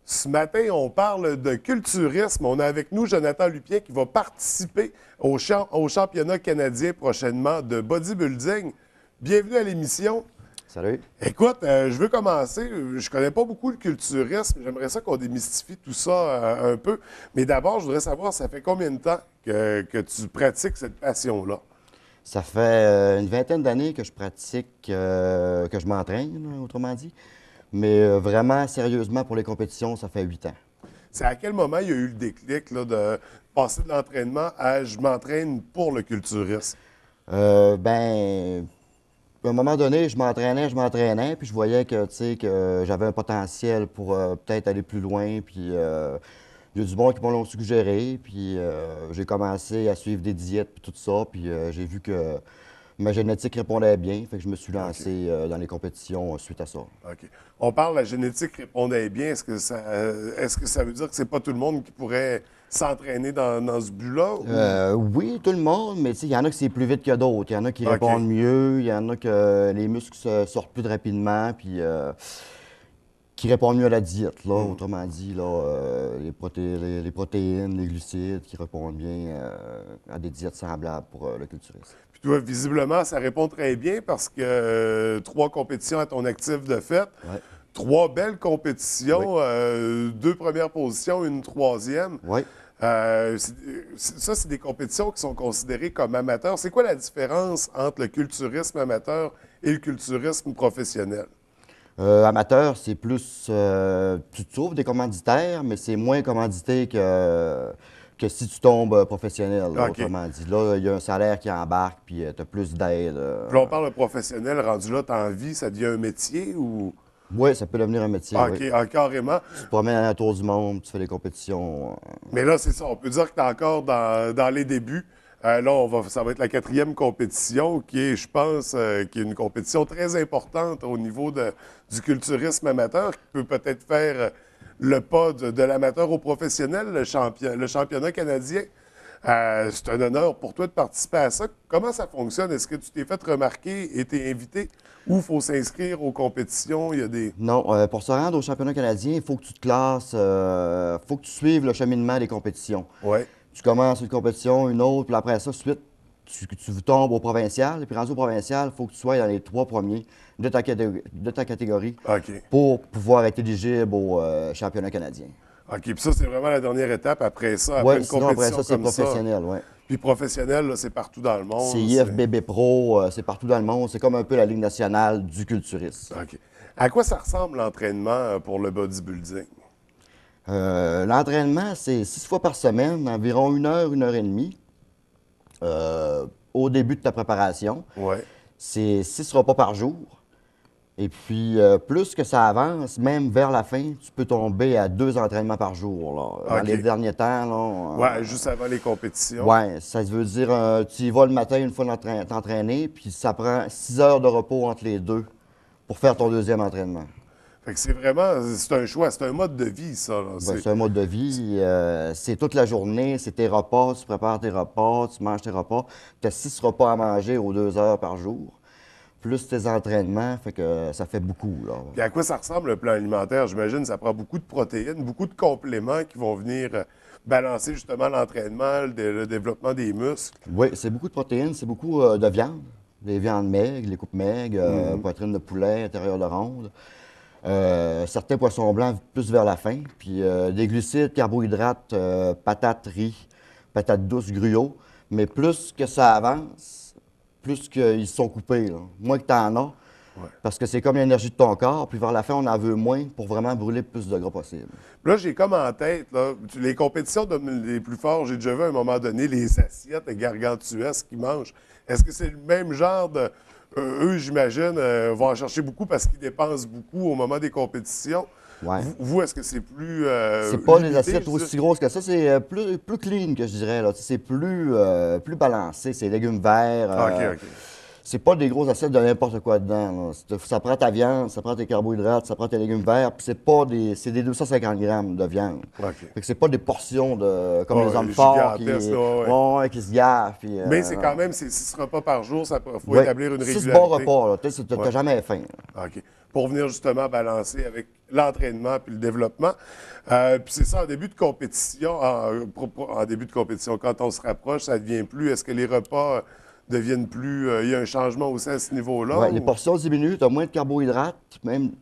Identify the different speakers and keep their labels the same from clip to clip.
Speaker 1: Ce matin, on parle de culturisme. On a avec nous Jonathan Lupien qui va participer au championnat canadien prochainement de bodybuilding. Bienvenue à l'émission.
Speaker 2: Salut.
Speaker 1: Écoute, je veux commencer. Je connais pas beaucoup le culturisme. J'aimerais ça qu'on démystifie tout ça un peu. Mais d'abord, je voudrais savoir, ça fait combien de temps que tu pratiques cette passion-là?
Speaker 2: Ça fait une vingtaine d'années que je pratique, que je m'entraîne, autrement dit. Mais vraiment, sérieusement, pour les compétitions, ça fait 8 ans.
Speaker 1: C'est à quel moment il y a eu le déclic là, de passer de l'entraînement à je m'entraîne pour le culturisme?
Speaker 2: À un moment donné, je m'entraînais, puis je voyais que, tu sais, que j'avais un potentiel pour peut-être aller plus loin, puis il y a du bon qui m'ont l'ont suggéré, puis j'ai commencé à suivre des diètes, puis tout ça, puis j'ai vu que ma génétique répondait bien, fait que je me suis lancé dans les compétitions suite à ça.
Speaker 1: OK. On parle, la génétique répondait bien. Est-ce que ça veut dire que c'est pas tout le monde qui pourrait s'entraîner dans ce but-là?
Speaker 2: Oui, tout le monde, mais tu sais, il y en a qui c'est plus vite que d'autres. Il y en a qui
Speaker 1: OK.
Speaker 2: répondent mieux, il y en a que les muscles sortent plus rapidement, puis qui répondent mieux à la diète, là, autrement dit, là, les protéines, les glucides, qui répondent bien à des diètes semblables pour le culturisme.
Speaker 1: Puis toi, visiblement, ça répond très bien parce que 3 compétitions à ton actif de fait,
Speaker 2: Ouais.
Speaker 1: 3 belles compétitions, 2 premières positions, une troisième.
Speaker 2: Oui.
Speaker 1: Ça, c'est des compétitions qui sont considérées comme amateurs. C'est quoi la différence entre le culturisme amateur et le culturisme professionnel?
Speaker 2: Amateur, c'est plus. Tu te trouves des commanditaires, mais c'est moins commandité que si tu tombes professionnel, là,
Speaker 1: OK.
Speaker 2: autrement dit. Là, il y a un salaire qui embarque, puis tu as plus d'aide.
Speaker 1: Puis là, on parle de professionnel, rendu là, t'as envie, ça devient un métier ou.
Speaker 2: Oui, ça peut devenir un métier,
Speaker 1: OK,
Speaker 2: oui.
Speaker 1: ah, carrément.
Speaker 2: Tu te promènes à la tour du monde, tu fais des compétitions.
Speaker 1: Mais là, c'est ça, on peut dire que t'es encore dans les débuts. Là, ça va être la 4e compétition qui est, je pense, qui est une compétition très importante au niveau du culturisme amateur qui peut peut-être faire le pas de l'amateur au professionnel, le championnat canadien. C'est un honneur pour toi de participer à ça. Comment ça fonctionne? Est-ce que tu t'es fait remarquer et t'es invité ou il faut s'inscrire aux compétitions? Il y a des.
Speaker 2: Non, pour se rendre au championnat canadien, il faut que tu te classes, il faut que tu suives le cheminement des compétitions.
Speaker 1: Ouais.
Speaker 2: Tu commences une compétition, une autre, puis après ça, suite, tu tombes au provincial. Et puis rendu au provincial, il faut que tu sois dans les 3 premiers de ta catégorie
Speaker 1: OK.
Speaker 2: pour pouvoir être éligible au championnat canadien.
Speaker 1: OK. Puis ça, c'est vraiment la dernière étape. Après ça, après
Speaker 2: Oui,
Speaker 1: une
Speaker 2: sinon après
Speaker 1: compétition
Speaker 2: ça, c'est
Speaker 1: comme ça.
Speaker 2: professionnel, oui.
Speaker 1: Puis professionnel, là, c'est partout dans le monde.
Speaker 2: C'est IFBB Pro, c'est partout dans le monde. C'est comme un peu la Ligue nationale du culturisme.
Speaker 1: OK. À quoi ça ressemble l'entraînement pour le bodybuilding?
Speaker 2: L'entraînement, c'est 6 fois par semaine, environ 1 heure et demie. Au début de ta préparation.
Speaker 1: Oui.
Speaker 2: C'est 6 repas par jour. Et puis, plus que ça avance, même vers la fin, tu peux tomber à 2 entraînements par jour. Là. Dans
Speaker 1: OK.
Speaker 2: les derniers temps, là,
Speaker 1: Ouais, juste avant les compétitions.
Speaker 2: ouais, ça veut dire, tu y vas le matin une fois t'entraîner, puis ça prend 6 heures de repos entre les deux pour faire ton deuxième entraînement.
Speaker 1: Fait que c'est un choix, c'est un mode de vie, ça. Là.
Speaker 2: Ben, c'est un mode de vie. C'est toute la journée, c'est tes repas, tu prépares tes repas, tu manges tes repas. Tu as 6 repas à manger aux 2 heures par jour, plus tes entraînements, fait que ça fait beaucoup, là.
Speaker 1: Puis à quoi ça ressemble le plan alimentaire? J'imagine que ça prend beaucoup de protéines, beaucoup de compléments qui vont venir balancer justement l'entraînement, le développement des muscles.
Speaker 2: Oui, c'est beaucoup de protéines, c'est beaucoup de viande. Les viandes maigres, les coupes maigres, poitrine de poulet, intérieur de ronde. Certains poissons blancs plus vers la fin. Puis des glucides, carbohydrates, patates, riz, patates douces, gruau. Mais plus que ça avance, plus qu'ils sont coupés, là. Moins que tu en as.
Speaker 1: Ouais.
Speaker 2: Parce que c'est comme l'énergie de ton corps. Puis vers la fin, on en veut moins pour vraiment brûler le plus de gras possible.
Speaker 1: Puis là, j'ai comme en tête, là, les compétitions les plus forts, j'ai déjà vu à un moment donné les assiettes gargantuesques qu'ils mangent. Est-ce que c'est le même genre de. Eux, j'imagine, vont en chercher beaucoup parce qu'ils dépensent beaucoup au moment des compétitions.
Speaker 2: Ouais.
Speaker 1: Vous, est-ce que c'est plus.
Speaker 2: C'est pas les
Speaker 1: limité,
Speaker 2: assiettes
Speaker 1: je
Speaker 2: aussi
Speaker 1: dis?
Speaker 2: grosses que ça, c'est plus clean que je dirais. Là. C'est plus balancé, c'est légumes verts.
Speaker 1: OK, OK.
Speaker 2: c'est pas des gros assiettes de n'importe quoi dedans. Là. Ça prend ta viande, ça prend tes carbohydrates, ça prend tes légumes verts, puis c'est des 250 grammes de viande.
Speaker 1: OK.
Speaker 2: Fait que c'est pas des portions comme
Speaker 1: Ouais,
Speaker 2: les hommes forts
Speaker 1: gigantesques, là,
Speaker 2: ouais, qui se gaffent. Puis,
Speaker 1: Mais c'est quand même, c'est 6 repas par jour, il faut
Speaker 2: ouais,
Speaker 1: établir une
Speaker 2: 6
Speaker 1: régularité.
Speaker 2: bons repas, là. Tu sais, t'as
Speaker 1: Ouais.
Speaker 2: jamais faim. Là.
Speaker 1: OK. Pour venir justement balancer avec l'entraînement puis le développement. Puis c'est ça, en début de compétition, en début de compétition, quand on se rapproche, ça devient plus. Est-ce que les repas deviennent plus. Il y a un changement aussi à ce niveau-là?
Speaker 2: Ouais, les portions diminuent, tu as moins de carbohydrates, même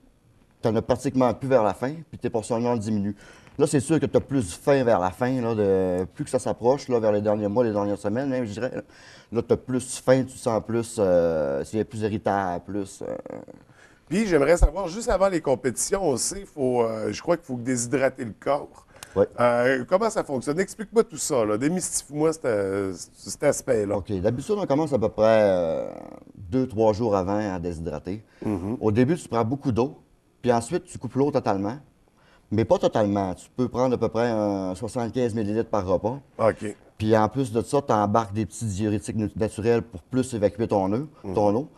Speaker 2: tu n'en as pratiquement plus vers la fin, puis tes portions viande diminuent. Là, c'est sûr que tu as plus faim vers la fin, là, plus que ça s'approche, là, vers les derniers mois, les dernières semaines, même, je dirais. Là, tu as plus faim, tu te sens plus, c'est plus irritable, plus.
Speaker 1: Puis j'aimerais savoir, juste avant les compétitions aussi, je crois qu'il faut déshydrater le corps.
Speaker 2: Ouais.
Speaker 1: Comment ça fonctionne? Explique-moi tout ça, là. Démystifie-moi cet aspect-là.
Speaker 2: OK. D'habitude, on commence à peu près 2-3 jours avant à déshydrater. Au début, tu prends beaucoup d'eau, puis ensuite, tu coupes l'eau totalement. Mais pas totalement. Tu peux prendre à peu près 75 ml par repas.
Speaker 1: OK.
Speaker 2: Puis en plus de ça, tu embarques des petits diurétiques naturels pour plus évacuer ton eau.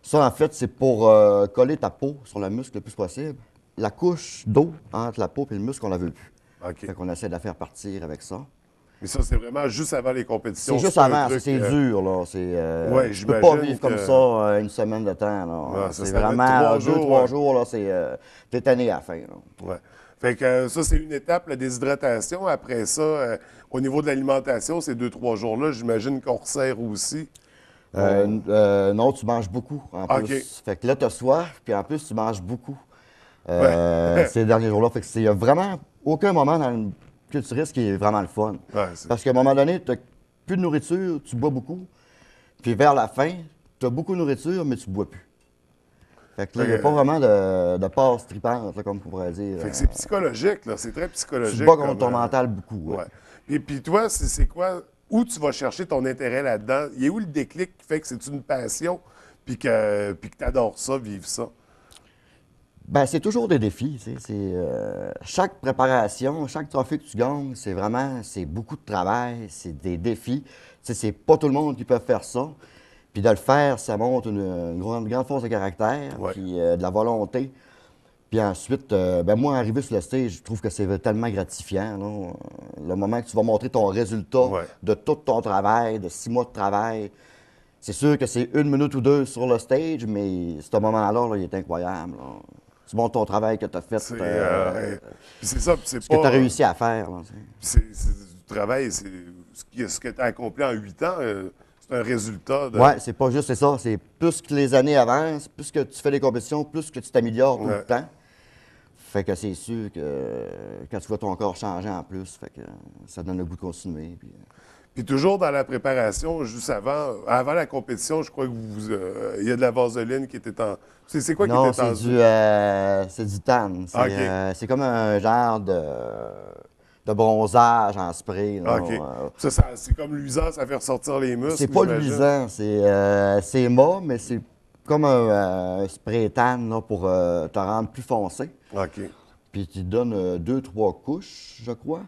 Speaker 2: Ça, en fait, c'est pour coller ta peau sur le muscle le plus possible. La couche d'eau entre la peau et le muscle, on la veut plus.
Speaker 1: OK.
Speaker 2: Fait qu'on essaie de la faire partir avec ça.
Speaker 1: Mais ça, c'est vraiment juste avant les compétitions.
Speaker 2: C'est juste
Speaker 1: pas un
Speaker 2: avant,
Speaker 1: truc,
Speaker 2: c'est dur, là.
Speaker 1: Ouais,
Speaker 2: tu peux pas
Speaker 1: j'imagine
Speaker 2: vivre comme
Speaker 1: que-
Speaker 2: ça une semaine de temps, là.
Speaker 1: Ah, ça
Speaker 2: c'est
Speaker 1: doit être
Speaker 2: vraiment
Speaker 1: 3 jours,
Speaker 2: 2-3
Speaker 1: ouais.
Speaker 2: jours, là, t'es tanné à la fin, là.
Speaker 1: Ouais. Fait que ça, c'est une étape, la déshydratation. Après ça, au niveau de l'alimentation, ces 2-3 jours-là, j'imagine qu'on resserre aussi.
Speaker 2: Non, tu manges beaucoup, en
Speaker 1: OK.
Speaker 2: plus. Fait que là, t'as soif, puis en plus, tu manges beaucoup
Speaker 1: Ouais.
Speaker 2: ces derniers jours-là. Fait que il y a vraiment aucun moment dans le culturiste qui est vraiment le fun.
Speaker 1: Ouais, c'est-
Speaker 2: Parce qu'à un moment donné, tu n'as plus de nourriture, tu bois beaucoup. Puis vers la fin, tu as beaucoup de nourriture, mais tu bois plus. Fait que là, il n'y a pas vraiment de passe tripante, là, comme on pourrait dire.
Speaker 1: Fait que c'est psychologique, là. C'est très psychologique.
Speaker 2: Tu te bats contre
Speaker 1: comme,
Speaker 2: ton mental beaucoup.
Speaker 1: Ouais. Et puis toi, c'est quoi? Où tu vas chercher ton intérêt là-dedans? Il est où le déclic qui fait que c'est une passion puis que tu adores ça, vivre ça?
Speaker 2: Ben, c'est toujours des défis. Tu sais. Chaque préparation, chaque trophée que tu gagnes, c'est beaucoup de travail, c'est des défis. Tu sais, c'est pas tout le monde qui peut faire ça. Puis de le faire, ça montre une grande force de caractère,
Speaker 1: Ouais.
Speaker 2: puis de la volonté. Puis ensuite, ben moi, arriver sur le stage, je trouve que c'est tellement gratifiant. Là. Le moment que tu vas montrer ton résultat
Speaker 1: Ouais.
Speaker 2: de tout ton travail, de 6 mois de travail, c'est sûr que c'est 1 minute ou 2 sur le stage, mais ce moment-là, là, il est incroyable. Là. Tu montres ton travail que tu as fait,
Speaker 1: Puis c'est ça, puis c'est
Speaker 2: ce que
Speaker 1: pas...
Speaker 2: tu as réussi à faire. Là, tu sais.
Speaker 1: C'est du travail, c'est ce que tu as accompli en 8 ans, c'est un résultat de...
Speaker 2: Ouais, c'est pas juste ça. C'est plus que les années avancent, plus que tu fais des compétitions, plus que tu t'améliores tout
Speaker 1: Ouais.
Speaker 2: le temps. Fait que c'est sûr que quand tu vois ton corps changer en plus, fait que ça donne le goût de continuer.
Speaker 1: Puis toujours dans la préparation, juste avant la compétition, je crois que il y a de la vaseline qui était en... C'est quoi
Speaker 2: Non,
Speaker 1: qui était en...
Speaker 2: c'est du tan. C'est
Speaker 1: OK.
Speaker 2: c'est comme un genre de bronzage en spray. Là.
Speaker 1: OK. C'est comme luisant, ça fait ressortir les muscles,
Speaker 2: C'est pas
Speaker 1: j'imagine.
Speaker 2: luisant, c'est mat, mais c'est comme un spray tan là, pour te rendre plus foncé.
Speaker 1: OK.
Speaker 2: Puis tu te donnes 2-3 couches, je crois.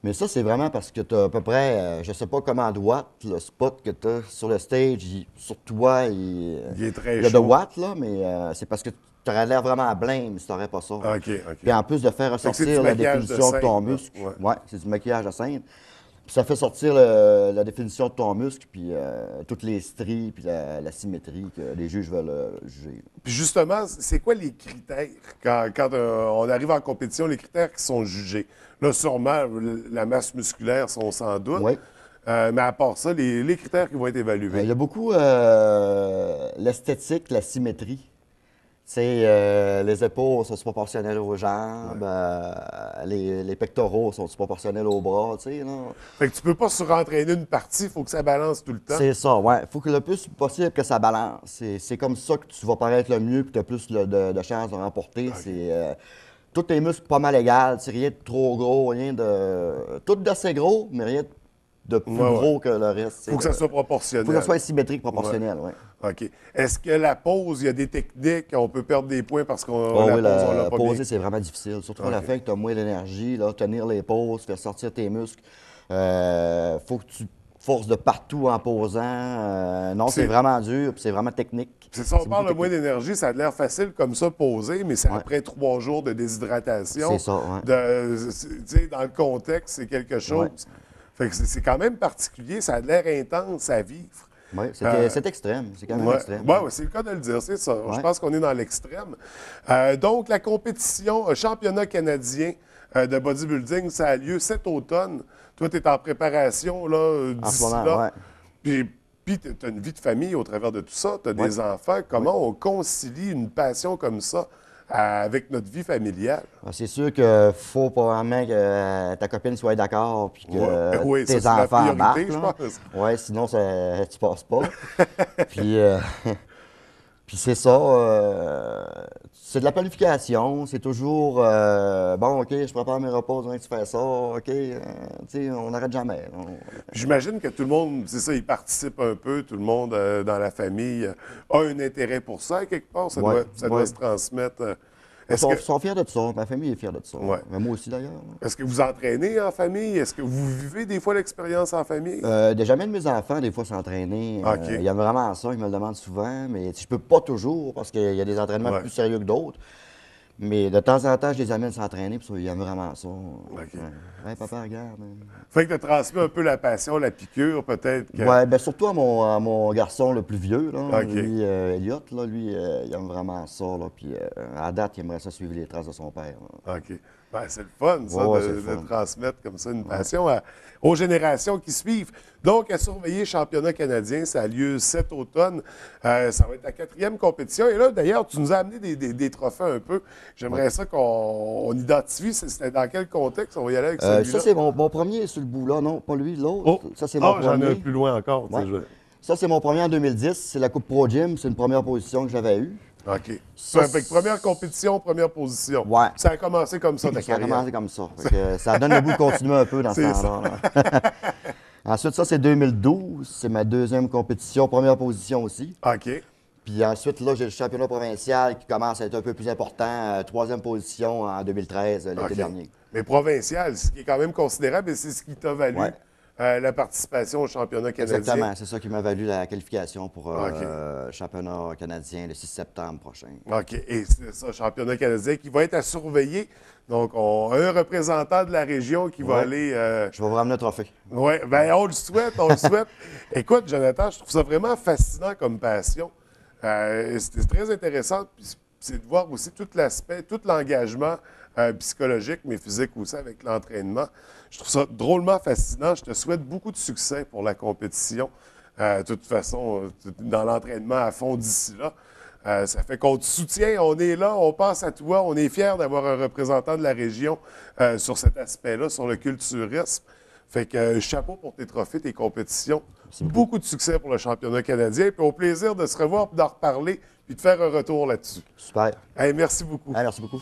Speaker 2: Mais ça, c'est vraiment parce que tu as à peu près, je sais pas comment de watts, le spot que tu as sur le stage, sur toi,
Speaker 1: Il est très
Speaker 2: il y a de
Speaker 1: chaud.
Speaker 2: watts, là, mais c'est parce que tu aurais l'air vraiment blême si tu n'aurais pas ça.
Speaker 1: OK, OK.
Speaker 2: Puis en plus de faire
Speaker 1: Fait que c'est du
Speaker 2: ressortir la
Speaker 1: maquillage de
Speaker 2: définition de ton
Speaker 1: scène, là.
Speaker 2: muscle,
Speaker 1: Ouais.
Speaker 2: ouais, c'est du maquillage de scène. Puis ça fait sortir la définition de ton muscle, puis toutes les stries, puis la symétrie que les juges veulent juger.
Speaker 1: Puis justement, c'est quoi les critères quand on arrive en compétition, les critères qui sont jugés? Là, sûrement, la masse musculaire, on s'en doute.
Speaker 2: Oui.
Speaker 1: Mais à part ça, les critères qui vont être évalués.
Speaker 2: Il y a beaucoup l'esthétique, la symétrie. C'est les épaules sont proportionnelles aux jambes, les pectoraux sont proportionnels aux bras, tu sais, là.
Speaker 1: Fait que tu peux pas surentraîner une partie, il faut que ça balance tout le temps.
Speaker 2: C'est ça, ouais. Il faut que le plus possible que ça balance. C'est comme ça que tu vas paraître le mieux, que tu as plus de chances de remporter. Tous tes muscles pas mal égales, c'est rien de trop gros, rien de... Tout d'assez gros, mais rien de plus
Speaker 1: Ouais, ouais.
Speaker 2: gros que le reste.
Speaker 1: Il faut que ça soit proportionnel.
Speaker 2: faut que ça soit symétrique, proportionnel, oui.
Speaker 1: OK. Est-ce que la pause, il y a des techniques, on peut perdre des points parce qu'on
Speaker 2: Oh,
Speaker 1: la
Speaker 2: oui,
Speaker 1: pause, on l'a pas
Speaker 2: poser,
Speaker 1: bien?
Speaker 2: c'est vraiment difficile. Surtout à
Speaker 1: OK.
Speaker 2: la fin que tu as moins d'énergie, là, tenir les pauses, faire sortir tes muscles. Faut forces de partout en posant. Non, c'est vraiment dur, puis c'est vraiment technique.
Speaker 1: C'est ça, on parle de moins d'énergie, ça a l'air facile comme ça posé, mais c'est après 3 jours de déshydratation.
Speaker 2: C'est ça, ouais.
Speaker 1: Dans le contexte, c'est quelque chose.
Speaker 2: Ouais.
Speaker 1: Fait que c'est quand même particulier, ça a l'air intense à vivre.
Speaker 2: Oui, c'est extrême. C'est quand même extrême.
Speaker 1: Oui, c'est le cas de le dire, c'est ça. Je pense qu'on est dans l'extrême. Donc, la compétition championnat canadien de bodybuilding, ça a lieu cet automne. Toi, tu es en préparation d'ici là. Puis tu as une vie de famille au travers de tout ça. Tu as des enfants. Comment on concilie une passion comme ça avec notre vie familiale?
Speaker 2: C'est sûr qu'il faut probablement que ta copine soit d'accord puis que tes enfants embarquent. Oui, sinon, tu passes pas. Puis c'est ça. C'est de la planification. C'est toujours bon, OK, je prépare mes repas, je tu fais ça. OK, on n'arrête jamais.
Speaker 1: J'imagine que tout le monde, c'est ça, il participe un peu. Tout le monde dans la famille a un intérêt pour ça, quelque part. Ça doit se transmettre.
Speaker 2: Ils sont fiers de ça. Ma famille est fière de ça.
Speaker 1: Ouais.
Speaker 2: Mais moi aussi, d'ailleurs.
Speaker 1: Est-ce que vous entraînez en famille? Est-ce que vous vivez des fois l'expérience en famille?
Speaker 2: Jamais de mes enfants, des fois, s'entraîner.
Speaker 1: OK.
Speaker 2: Ils aiment vraiment ça. Ils me le demandent souvent. Mais je peux pas toujours parce qu'il y a des entraînements plus sérieux que d'autres. Mais de temps en temps, je les amène s'entraîner, puis ils aiment vraiment ça.
Speaker 1: OK.
Speaker 2: Ouais, papa, regarde.
Speaker 1: Fait que tu transmets un peu la passion, la piqûre, peut-être.
Speaker 2: Oui, bien surtout à mon garçon le plus vieux, là,
Speaker 1: OK.
Speaker 2: lui, Elliot, là, lui, il aime vraiment ça. Là, puis à date, il aimerait ça suivre les traces de son père. Là.
Speaker 1: OK. Ben, c'est le fun, ça, de transmettre comme ça une passion aux générations qui suivent. Donc, à surveiller championnat canadien, ça a lieu cet automne. Ça va être la 4e compétition. Et là, d'ailleurs, tu nous as amené des trophées un peu. J'aimerais ça qu'on identifie. C'était dans quel contexte? On va y aller avec celui-là.
Speaker 2: Ça, c'est mon premier sur le bout, là. Non, pas lui, l'autre.
Speaker 1: Oh.
Speaker 2: Ça, c'est mon premier.
Speaker 1: J'en ai un plus loin encore.
Speaker 2: Ça, c'est mon premier en 2010. C'est la Coupe Pro Gym. C'est une première position que j'avais eue.
Speaker 1: OK. Ça, avec première compétition, première position.
Speaker 2: Ouais.
Speaker 1: Ça a commencé comme ça, ta
Speaker 2: Ça a
Speaker 1: carrière.
Speaker 2: commencé comme ça. Ça donne le goût de continuer un peu dans ce temps-là. Ensuite, ça, c'est 2012. C'est ma 2e compétition, première position aussi.
Speaker 1: OK.
Speaker 2: Puis ensuite, là, j'ai le championnat provincial qui commence à être un peu plus important. 3e position en 2013, l'été dernier.
Speaker 1: Mais provincial, ce qui est quand même considérable, et c'est ce qui t'a valu la participation au championnat canadien.
Speaker 2: Exactement, c'est ça qui m'a valu la qualification pour le championnat canadien le 6 septembre prochain.
Speaker 1: OK. Et c'est ça, championnat canadien qui va être à surveiller. Donc, on a un représentant de la région qui va aller...
Speaker 2: Je vais vous ramener un trophée.
Speaker 1: Oui, bien, on le souhaite, on le souhaite. Écoute, Jonathan, je trouve ça vraiment fascinant comme passion. C'est très intéressant, c'est de voir aussi tout l'aspect, tout l'engagement psychologique, mais physique aussi avec l'entraînement. Je trouve ça drôlement fascinant. Je te souhaite beaucoup de succès pour la compétition. De toute façon, dans l'entraînement à fond d'ici là. Ça fait qu'on te soutient, on est là, on pense à toi, on est fiers d'avoir un représentant de la région sur cet aspect-là, sur le culturisme. Fait que chapeau pour tes trophées, tes compétitions. Beaucoup de succès pour le championnat canadien. Puis au plaisir de se revoir et d'en reparler puis de faire un retour là-dessus.
Speaker 2: Super.
Speaker 1: Hey, merci beaucoup.
Speaker 2: Merci beaucoup.